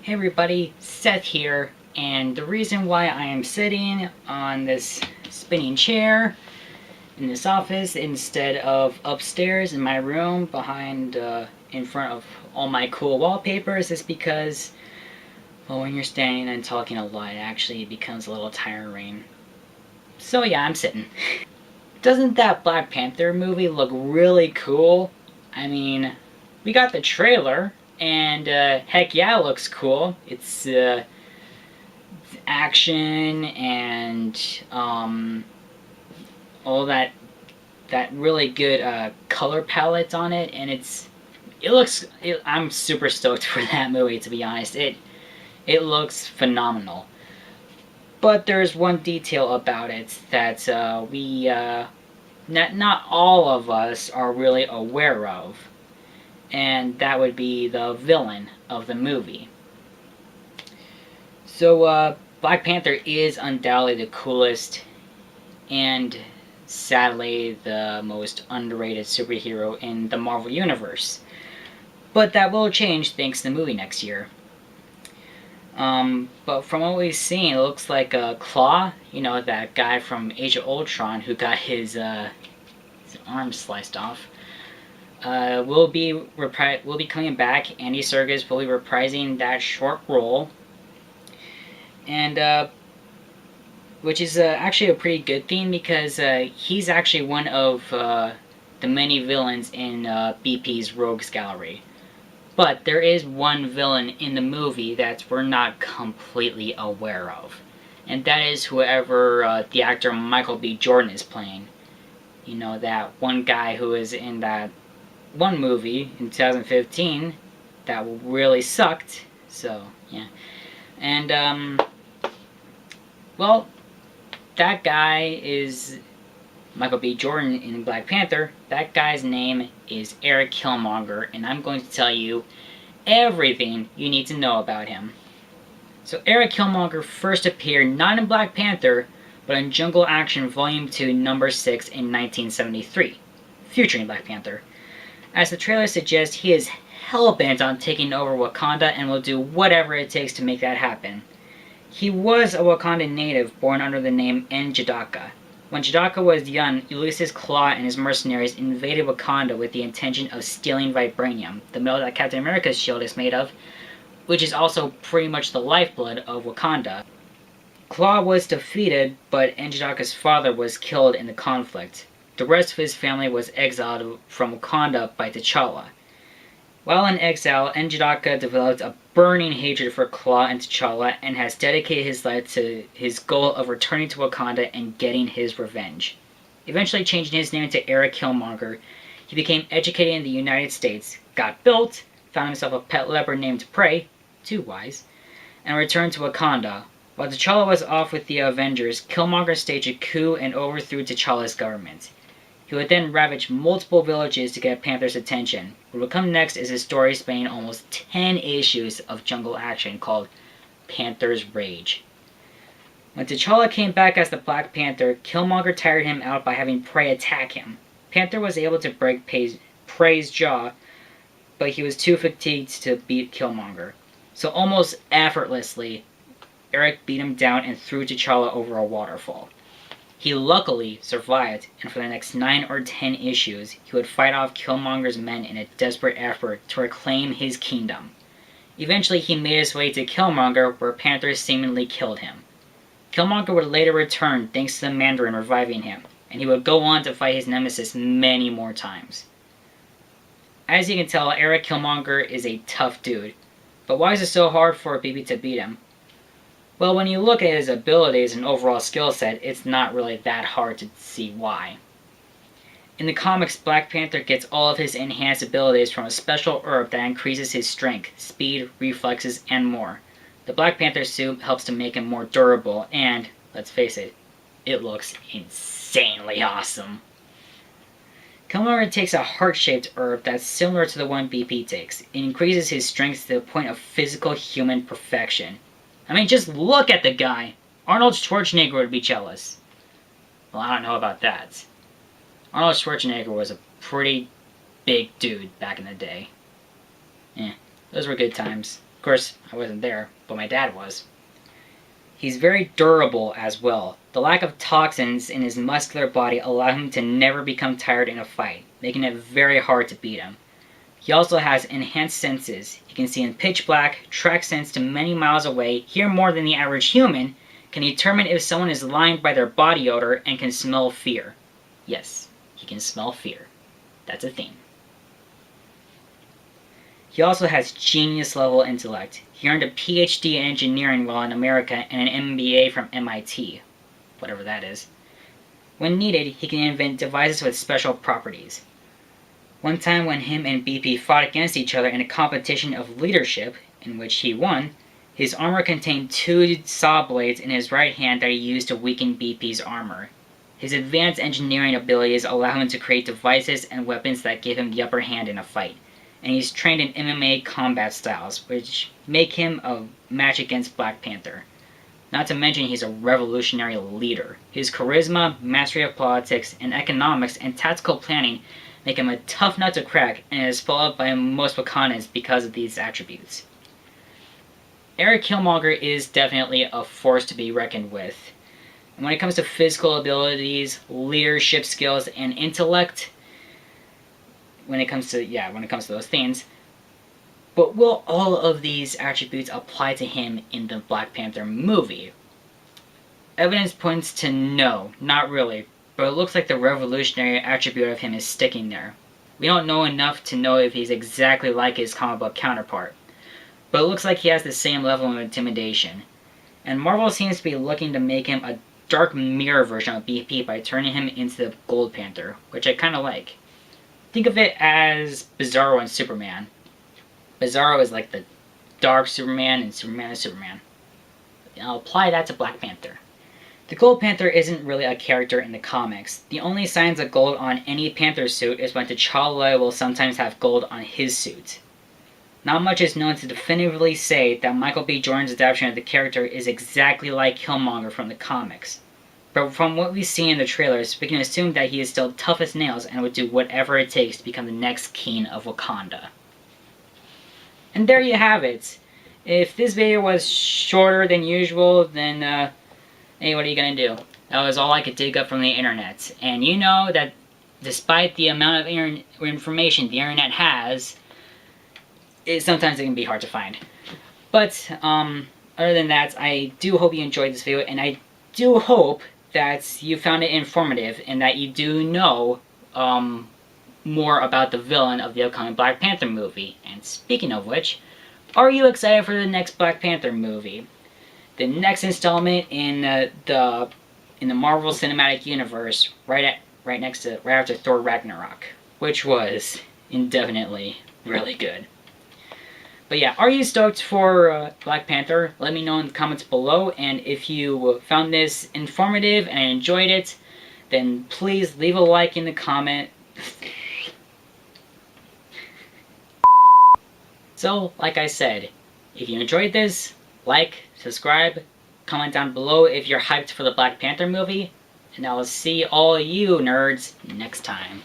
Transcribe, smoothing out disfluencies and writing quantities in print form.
Hey everybody, Seth here, and the reason why I am sitting on this spinning chair in this office instead of upstairs in my room behind, in front of all my cool wallpapers is because, well, when you're standing and talking a lot, it actually becomes a little tiring. So yeah, I'm sitting. Doesn't that Black Panther movie look really cool? I mean, we got the trailer, and heck yeah, it looks cool. It's action and all that really good color palette on it, and I'm super stoked for that movie, to be honest. It looks phenomenal. But there's one detail about it that not all of us are really aware of, and that would be the villain of the movie. So, Black Panther is undoubtedly the coolest and sadly the most underrated superhero in the Marvel Universe. But that will change thanks to the movie next year. But from what we've seen, it looks like Claw, that guy from Age of Ultron who got his arm sliced off, will be coming back. Andy Serkis will be reprising that short role, and which is actually a pretty good thing because he's actually one of the many villains in BP's Rogues Gallery. But there is one villain in the movie that we're not completely aware of, and that is whoever the actor Michael B. Jordan is playing. You know, that one guy who is in that one movie in 2015 that really sucked. So, yeah. And, well, that guy is Michael B. Jordan in Black Panther. That guy's name is Erik Killmonger, and I'm going to tell you everything you need to know about him. So Erik Killmonger first appeared not in Black Panther, but in Jungle Action Volume 2, Number 6 in 1973, featuring Black Panther. As the trailer suggests, he is hell-bent on taking over Wakanda and will do whatever it takes to make that happen. He was a Wakandan native born under the name N'Jadaka. When N'Jadaka was young, Ulysses Claw and his mercenaries invaded Wakanda with the intention of stealing vibranium, the metal that Captain America's shield is made of, which is also pretty much the lifeblood of Wakanda. Claw was defeated, but N'Jadaka's father was killed in the conflict. The rest of his family was exiled from Wakanda by T'Challa. While in exile, N'Jadaka developed a burning hatred for Claw and T'Challa and has dedicated his life to his goal of returning to Wakanda and getting his revenge. Eventually changing his name to Erik Killmonger, he became educated in the United States, got built, found himself a pet leopard named Prey, too wise, and returned to Wakanda. While T'Challa was off with the Avengers, Killmonger staged a coup and overthrew T'Challa's government. He would then ravage multiple villages to get Panther's attention. What will come next is a story spanning almost 10 issues of jungle action called Panther's Rage. When T'Challa came back as the Black Panther, Killmonger tired him out by having Prey attack him. Panther was able to break Prey's jaw, but he was too fatigued to beat Killmonger. So almost effortlessly, Erik beat him down and threw T'Challa over a waterfall. He luckily survived, and for the next 9 or 10 issues, he would fight off Killmonger's men in a desperate effort to reclaim his kingdom. Eventually, he made his way to Killmonger, where Panther seemingly killed him. Killmonger would later return thanks to the Mandarin reviving him, and he would go on to fight his nemesis many more times. As you can tell, Erik Killmonger is a tough dude, but why is it so hard for BB to beat him? Well, when you look at his abilities and overall skill set, it's not really that hard to see why. In the comics, Black Panther gets all of his enhanced abilities from a special herb that increases his strength, speed, reflexes, and more. The Black Panther suit helps to make him more durable, and, let's face it, it looks insanely awesome. Killmonger takes a heart-shaped herb that's similar to the one BP takes. It increases his strength to the point of physical human perfection. I mean, just look at the guy. Arnold Schwarzenegger would be jealous. Well, I don't know about that. Arnold Schwarzenegger was a pretty big dude back in the day. Those were good times. course, I wasn't there, but my dad was. He's very durable as well. The lack of toxins in his muscular body allow him to never become tired in a fight, making it very hard to beat him. He also has enhanced senses. He can see in pitch black, track scents to many miles away, hear more than the average human, can determine if someone is lying by their body odor, and can smell fear. Yes, he can smell fear. That's a thing. He also has genius-level intellect. He earned a PhD in engineering while in America and an MBA from MIT, whatever that is. When needed, he can invent devices with special properties. One time when him and BP fought against each other in a competition of leadership, in which he won, his armor contained 2 saw blades in his right hand that he used to weaken BP's armor. His advanced engineering abilities allow him to create devices and weapons that give him the upper hand in a fight, and he's trained in MMA combat styles, which make him a match against Black Panther. Not to mention he's a revolutionary leader. His charisma, mastery of politics, and economics and tactical planning make him a tough nut to crack, and is followed by most Wakandans because of these attributes. Erik Killmonger is definitely a force to be reckoned with. And when it comes to physical abilities, leadership skills, and intellect, when it comes to those things. But will all of these attributes apply to him in the Black Panther movie? Evidence points to no, not really, but it looks like the revolutionary attribute of him is sticking there. We don't know enough to know if he's exactly like his comic book counterpart, but it looks like he has the same level of intimidation. And Marvel seems to be looking to make him a dark mirror version of BP by turning him into the Gold Panther, which I kinda like. Think of it as Bizarro and Superman. Bizarro is like the dark Superman, and Superman is Superman. I'll apply that to Black Panther. The Gold Panther isn't really a character in the comics. The only signs of gold on any Panther suit is when T'Challa will sometimes have gold on his suit. Not much is known to definitively say that Michael B. Jordan's adaptation of the character is exactly like Killmonger from the comics. But from what we see in the trailers, we can assume that he is still tough as nails and would do whatever it takes to become the next king of Wakanda. And there you have it. If this video was shorter than usual, then, hey, what are you gonna do? That was all I could dig up from the internet. And you know that despite the amount of information the internet has, sometimes it can be hard to find. But, other than that, I do hope you enjoyed this video, and I do hope that you found it informative and that you do know more about the villain of the upcoming Black Panther movie. And speaking of which, are you excited for the next Black Panther movie? The next installment in the Marvel Cinematic Universe, right after Thor Ragnarok, which was indefinitely really good. But yeah, are you stoked for Black Panther? Let me know in the comments below, and if you found this informative and enjoyed it, then please leave a like in the comment. So, like I said, if you enjoyed this, like, subscribe, comment down below if you're hyped for the Black Panther movie, and I will see all you nerds next time.